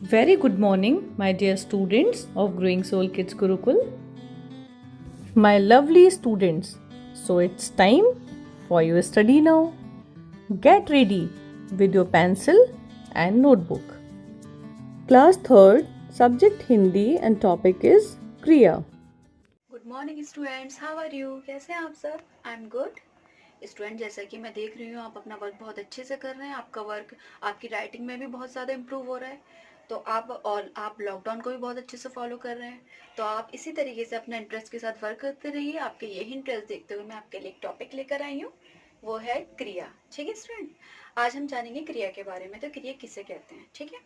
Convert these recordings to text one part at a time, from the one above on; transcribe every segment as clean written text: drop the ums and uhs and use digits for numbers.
Very good morning, my dear students of Growing Soul Kids Gurukul. My lovely students, so it's time for your study now. Get ready with your pencil and notebook. Class 3rd, subject Hindi and topic is Kriya. Good morning students, how are you? कैसे हैं आप सब? I am good. Student, जैसा कि मैं देख रही हूँ आप अपना वर्क बहुत अच्छे से कर रहे हैं। आपका वर्क, आपकी राइटिंग में भी बहुत ज़्यादा इम्प्रूव हो रहा है। तो आप लॉकडाउन को भी बहुत अच्छे से फॉलो कर रहे हैं। तो आप इसी तरीके से अपना इंटरेस्ट के साथ वर्क करते रहिए। आपके यही इंटरेस्ट देखते हुए मैं आपके लिए एक टॉपिक लेकर आई हूँ, वो है क्रिया। ठीक है स्टूडेंट, आज हम जानेंगे क्रिया के बारे में। तो क्रिया किसे कहते हैं, ठीक है?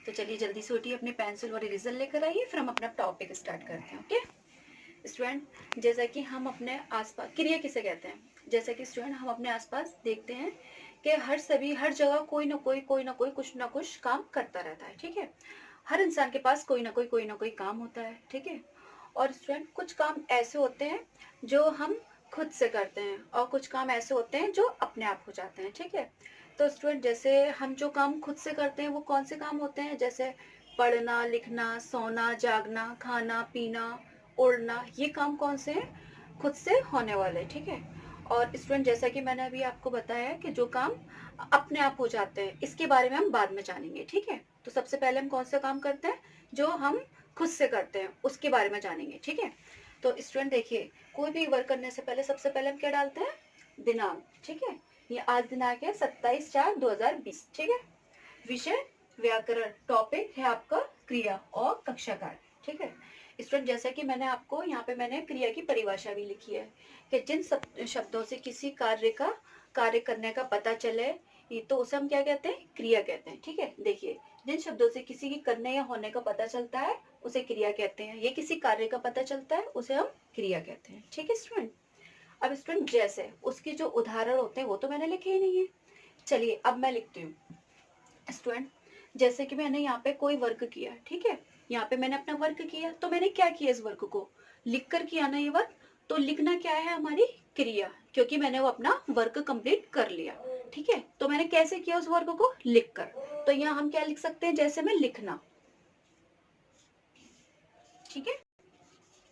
तो चलिए जल्दी से उठिए, अपनी पेंसिल और इरेजर लेकर आइए, फिर हम अपना टॉपिक स्टार्ट करते हैं। ओके स्टूडेंट, जैसा कि हम अपने आसपास, क्रिया किसे कहते हैं, जैसा कि स्टूडेंट हम अपने आसपास देखते हैं कि हर जगह कोई ना कोई कुछ ना कुछ काम करता रहता है। ठीक है, हर इंसान के पास कोई ना कोई काम होता है। ठीक है, और स्टूडेंट कुछ काम ऐसे होते हैं जो हम खुद से करते हैं और कुछ काम ऐसे होते हैं जो अपने आप हो जाते हैं। ठीक है, तो स्टूडेंट जैसे हम जो काम खुद से करते हैं वो कौन से काम होते हैं? जैसे पढ़ना, लिखना, सोना, जागना, खाना, पीना, उड़ना, ये काम कौन से हैं? खुद से होने वाले। ठीक है, और स्टूडेंट जैसा कि मैंने अभी आपको बताया कि जो काम अपने आप हो जाते हैं, इसके बारे में हम बाद में जानेंगे। ठीक है, तो सबसे पहले हम कौन सा काम करते हैं? जो हम खुद से करते हैं उसके बारे में जानेंगे। ठीक है, तो स्टूडेंट देखिए, कोई भी वर्क करने से पहले सबसे पहले हम क्या डालते हैं? दिनांक। ठीक है, ये आज दिनांक है 27/4/2020। ठीक है, विषय व्याकरण, टॉपिक है आपका क्रिया और कक्षा कार्य। ठीक है स्टूडेंट, जैसा कि मैंने आपको यहाँ पे मैंने क्रिया की परिभाषा भी लिखी है कि जिन शब्दों से किसी कार्य करने का पता चले, ये तो उसे हम क्या कहते हैं? क्रिया कहते हैं। ठीक है, देखिए, जिन शब्दों से किसी की करने या होने का पता चलता है उसे क्रिया कहते हैं। ये किसी कार्य का पता चलता है उसे हम क्रिया कहते हैं। ठीक है स्टूडेंट, अब स्टूडेंट जैसे उसके जो उदाहरण होते हैं वो तो मैंने लिखे ही नहीं है। चलिए अब मैं लिखती हूँ। स्टूडेंट, जैसे कि मैंने यहाँ पे कोई वर्क किया, ठीक है, यहाँ पे मैंने अपना वर्क किया, तो मैंने क्या किया? इस वर्क को लिख कर किया ना ये वर्क। तो लिखना क्या है? हमारी क्रिया, क्योंकि मैंने वो अपना वर्क कंप्लीट कर लिया। ठीक है, तो मैंने कैसे किया उस वर्क को? लिख कर। तो यहाँ हम क्या लिख सकते हैं? जैसे में लिखना। ठीक है,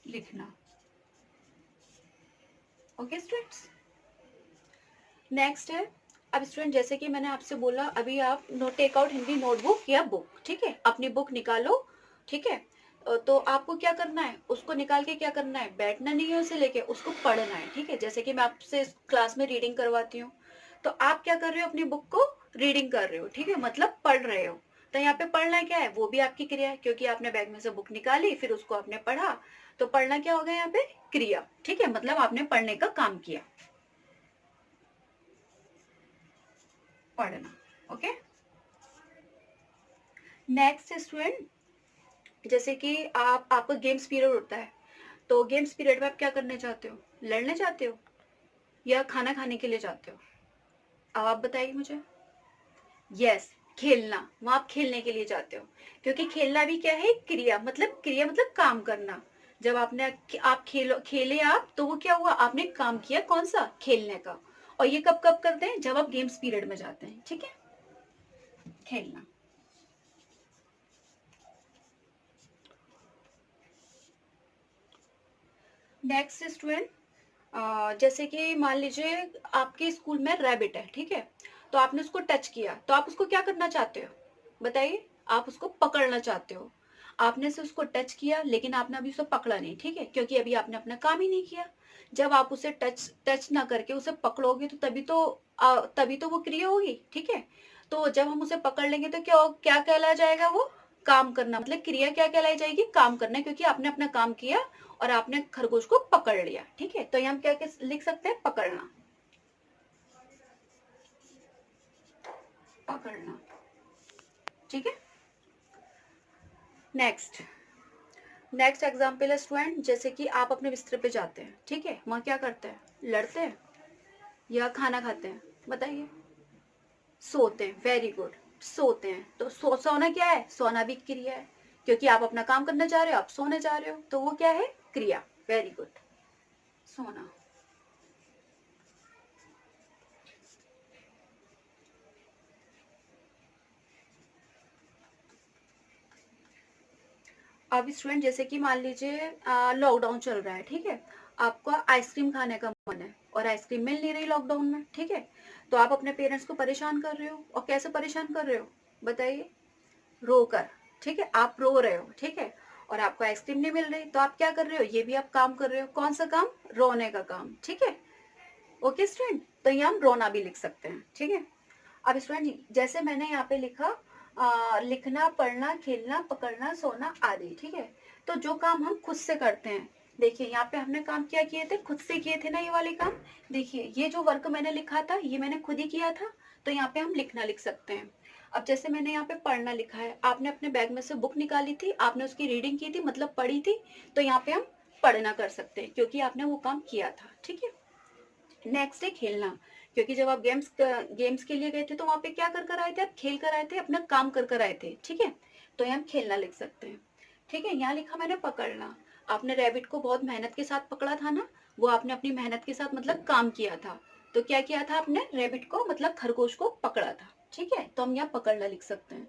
लिखना। ओके स्टूडेंट्स, नेक्स्ट है, अब स्टूडेंट जैसे कि मैंने आपसे बोला अभी आप टेक आउट हिंदी नोटबुक या बुक। ठीक है, अपनी बुक निकालो। ठीक है, तो आपको क्या करना है? उसको निकाल के क्या करना है? बैठना नहीं है उसे लेके, उसको पढ़ना है। ठीक है, जैसे कि मैं आपसे क्लास में रीडिंग करवाती हूँ, तो आप क्या कर रहे हो? अपनी बुक को रीडिंग कर रहे हो। ठीक है, मतलब पढ़ रहे हो। तो यहाँ पे पढ़ना क्या है? वो भी आपकी क्रिया है, क्योंकि आपने बैग में से बुक निकाली, फिर उसको आपने पढ़ा। तो पढ़ना क्या हो गया यहाँ पे? क्रिया। ठीक है, मतलब आपने पढ़ने का काम किया, पढ़ना। ओके, नेक्स्ट स्टूडेंट, जैसे कि आपका गेम्स पीरियड होता है, तो गेम्स पीरियड में आप क्या करने चाहते हो? लड़ने चाहते हो या खाना खाने के लिए जाते हो? अब आप बताइए मुझे। यस, खेलना। वहां आप खेलने के लिए जाते हो, क्योंकि खेलना भी क्या है? क्रिया मतलब काम करना। जब आप खेले आप, तो वो क्या हुआ? आपने काम किया, कौन सा? खेलने का। और ये कब कब करते हैं? जब आप गेम्स पीरियड में जाते हैं। ठीक है, खेलना। नेक्स्ट स्टूडेंट, जैसे कि मान लीजिए आपके स्कूल में रैबिट है। ठीक है, तो आपने उसको टच किया, तो आप उसको क्या करना चाहते हो? बताइए, आप उसको पकड़ना चाहते हो। आपने से उसको टच किया, लेकिन आपने अभी उसे पकड़ा नहीं। ठीक है, क्योंकि अभी आपने अपना काम ही नहीं किया। जब आप उसे टच ना करके उसे पकड़ोगे, तो तभी तो वो क्रिया होगी। ठीक है, तो जब हम उसे पकड़ लेंगे तो क्या क्या कहला जाएगा? वो काम करना, मतलब क्रिया क्या कहलाई जाएगी? काम करना, क्योंकि आपने अपना काम किया और आपने खरगोश को पकड़ लिया। ठीक है, तो यहाँ हम क्या लिख सकते हैं? पकड़ना। पकड़ना। ठीक है, नेक्स्ट एग्जाम्पल है स्टूडेंट, जैसे कि आप अपने बिस्तर पे जाते हैं। ठीक है, वहां क्या करते हैं? लड़ते हैं या खाना खाते हैं? बताइए। सोते हैं। वेरी गुड, सोते हैं। तो सोना क्या है? सोना भी क्रिया है, क्योंकि आप अपना काम करने जा रहे हो, आप सोने जा रहे हो, तो वो क्या है? क्रिया। वेरी गुड, सोना। अब स्टूडेंट जैसे कि मान लीजिए लॉकडाउन चल रहा है, ठीक है, आपको आइसक्रीम खाने का मन है और आइसक्रीम मिल नहीं रही लॉकडाउन में, ठीक है, तो आप अपने पेरेंट्स को परेशान कर रहे हो, और कैसे परेशान कर रहे हो बताइए, रोकर, ठीक है, आप रो रहे हो, ठीक है, और आपको आइसक्रीम नहीं मिल रही, तो आप क्या कर रहे हो, ये भी आप काम कर रहे हो, कौन सा काम, रोने का काम, ठीक है। ओके स्टूडेंट, तो यहाँ हम रोना भी लिख सकते हैं, ठीक है। अब स्टूडेंट जैसे मैंने यहाँ पे लिखा लिखना, पढ़ना, खेलना, पकड़ना, सोना आदि, ठीक है, तो जो काम हम खुद से करते हैं, देखिए यहाँ पे हमने काम क्या किए थे, खुद से किए थे ना ये वाले काम। देखिए ये जो वर्क मैंने लिखा था ये मैंने खुद ही किया था, तो यहाँ पे हम लिखना लिख सकते हैं। अब जैसे मैंने यहाँ पे पढ़ना लिखा है, आपने अपने बैग में से बुक निकाली थी, आपने उसकी रीडिंग की थी, मतलब पढ़ी थी, तो यहाँ पे हम पढ़ना कर सकते हैं क्योंकि आपने वो काम किया था, ठीक है। नेक्स्ट है खेलना, क्योंकि जब आप गेम्स के लिए गए थे तो वहां पे क्या कर कर आए थे, आप खेल कर आए थे, अपना काम कर कर आए थे, ठीक है, तो यहाँ हम खेलना लिख सकते हैं, ठीक है। यहाँ लिखा मैंने पकड़ना, आपने रैबिट को बहुत मेहनत के साथ पकड़ा था ना, वो आपने अपनी मेहनत के साथ मतलब काम किया था, तो क्या किया था आपने, रैबिट को मतलब खरगोश को पकड़ा था, ठीक है, तो हम यहाँ पकड़ना लिख सकते हैं।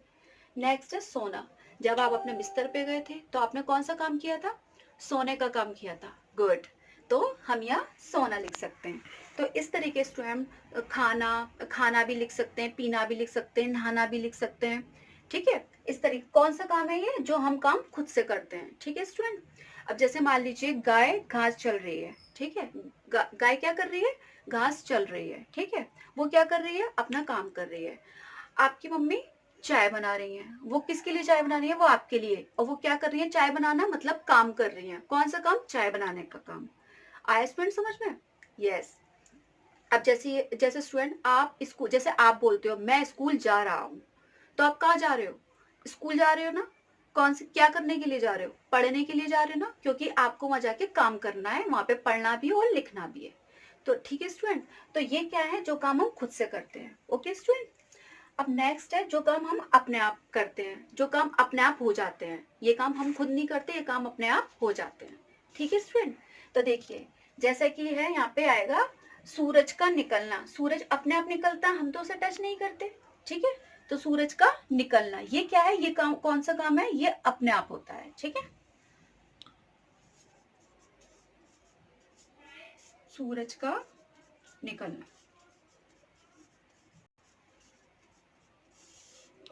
नेक्स्ट है सोना, जब आप अपने बिस्तर पे गए थे तो आपने कौन सा काम किया था, सोने का काम किया था, गुड, तो हम यहाँ सोना लिख सकते हैं। तो इस तरीके से हम खाना खाना भी लिख सकते हैं, पीना भी लिख सकते हैं, नहाना भी लिख सकते हैं, ठीक है। इस तरीके कौन सा काम है ये, जो हम काम खुद से करते हैं, ठीक है स्टूडेंट। अब जैसे मान लीजिए गाय घास चल रही है, ठीक है, गाय क्या कर रही है, घास चल रही है, ठीक है, वो क्या कर रही है, अपना काम कर रही है। आपकी मम्मी चाय बना रही हैं, वो किसके लिए चाय बना रही है, वो आपके लिए, और वो क्या कर रही है, चाय बनाना मतलब काम कर रही है, कौन सा काम, चाय बनाने का काम। आया स्टूडेंट समझ में, यस। अब जैसे स्टूडेंट आप स्कूल, जैसे आप बोलते हो मैं स्कूल जा रहा हूँ, तो आप कहाँ जा रहे हो, स्कूल जा रहे हो ना, कौन से क्या करने के लिए जा रहे हो, पढ़ने के लिए जा रहे हो ना, क्योंकि आपको वहां जाके काम करना है, वहां पे पढ़ना भी और लिखना भी है, तो ठीक है स्टूडेंट। तो ये क्या है, जो काम हम खुद से करते हैं, ओके स्टूडेंट। अब नेक्स्ट है जो काम हम अपने आप करते हैं, जो काम अपने आप हो जाते हैं, ये काम हम खुद नहीं करते, ये काम अपने आप हो जाते हैं, ठीक है स्टूडेंट। तो देखिए जैसे कि है यहाँ पे आएगा सूरज का निकलना, सूरज अपने आप निकलता है, हम तो उसे टच नहीं करते, ठीक है, तो सूरज का निकलना ये क्या है, ये काम कौन सा काम है, ये अपने आप होता है, ठीक है, सूरज का निकलना,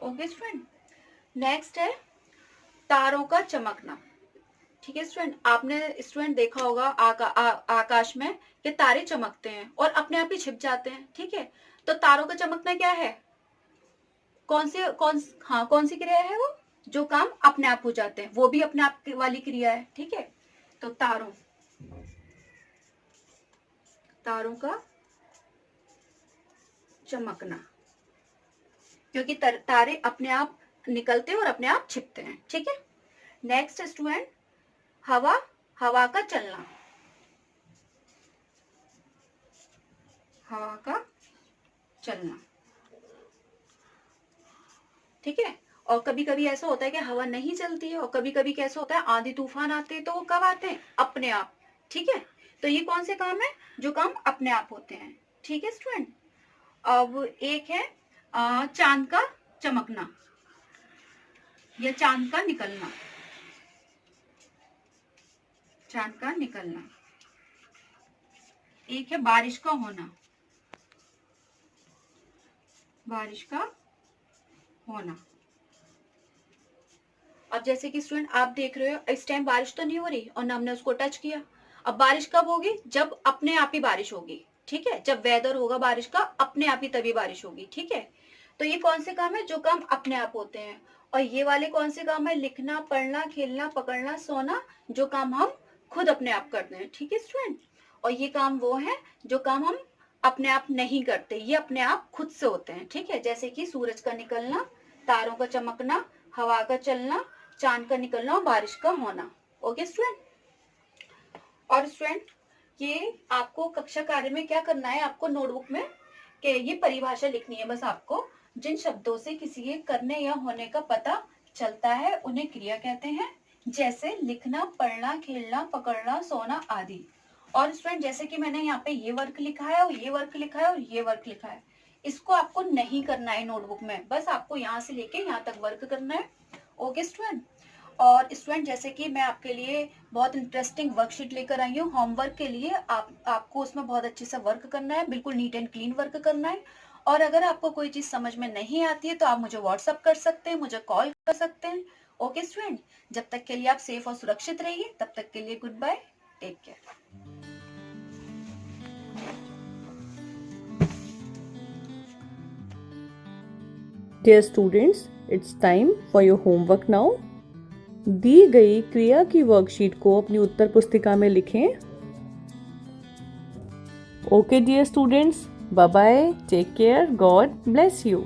ओके स्टूडेंट। नेक्स्ट है तारों का चमकना, ठीक है स्टूडेंट, आपने स्टूडेंट देखा होगा आकाश में कि तारे चमकते हैं और अपने आप ही छिप जाते हैं, ठीक है, तो तारों का चमकना क्या है, कौन सी क्रिया है वो, जो काम अपने आप हो जाते हैं, वो भी अपने आप वाली क्रिया है, ठीक है, तो तारों का चमकना, क्योंकि तारे अपने आप निकलते हैं और अपने आप छिपते हैं, ठीक है। नेक्स्ट स्टूडेंट हवा, हवा का चलना, हवा का चलना, ठीक है, और कभी कभी ऐसा होता है कि हवा नहीं चलती है, और कभी कभी कैसा होता है आंधी तूफान आते हैं, तो वो कब आते हैं, अपने आप, ठीक है, तो ये कौन से काम है, जो काम अपने आप होते हैं, ठीक है स्टूडेंट। अब एक है चांद का चमकना या चांद का निकलना, चांद का निकलना, एक है बारिश का होना, बारिश का होना। अब जैसे कि स्टूडेंट आप देख रहे हो इस टाइम बारिश तो नहीं हो रही और ना हमने उसको टच किया, अब बारिश कब होगी, जब अपने आप ही बारिश होगी, ठीक है, जब वेदर होगा बारिश का अपने आप ही तभी बारिश होगी, ठीक है, तो ये कौन से काम है, जो काम अपने आप होते हैं, और ये वाले कौन से काम है, लिखना, पढ़ना, खेलना, पकड़ना, सोना, जो काम हम खुद अपने आप करते हैं, ठीक है स्टूडेंट, और ये काम वो है जो काम हम अपने आप नहीं करते, ये अपने आप खुद से होते हैं, ठीक है, जैसे कि सूरज का निकलना, तारों का चमकना, हवा का चलना, चांद का निकलना और बारिश का होना, ओके स्टूडेंट। और स्टूडेंट ये आपको कक्षा कार्य में क्या करना है, आपको नोटबुक में कि ये परिभाषा लिखनी है, बस आपको जिन शब्दों से किसी के करने या होने का पता चलता है उन्हें क्रिया कहते हैं, जैसे लिखना, पढ़ना, खेलना, पकड़ना, सोना आदि। और स्टूडेंट जैसे कि मैंने यहाँ पे ये वर्क लिखा है और ये वर्क लिखा है और ये वर्क लिखा है, इसको आपको नहीं करना है नोटबुक में, बस आपको यहाँ से लेके यहाँ तक वर्क करना है, ओके स्टूडेंट। और स्टूडेंट जैसे कि मैं आपके लिए बहुत इंटरेस्टिंग वर्कशीट लेकर आई हूँ होमवर्क के लिए। आपको उसमें बहुत अच्छे से वर्क करना है, बिल्कुल नीट एंड क्लीन वर्क करना है। और अगर आपको कोई चीज़ समझ में नहीं आती है तो आप मुझे व्हाट्सअप कर सकते हैं, मुझे कॉल कर सकते हैं। ओके स्टूडेंट, जब तक के लिए आप सेफ और सुरक्षित रहिए, तब तक के लिए good bye, take care. Dear students, it's time for your homework now. दी गई क्रिया की वर्कशीट को अपनी उत्तर पुस्तिका में लिखें. Okay, dear students, bye bye, take care, God bless you.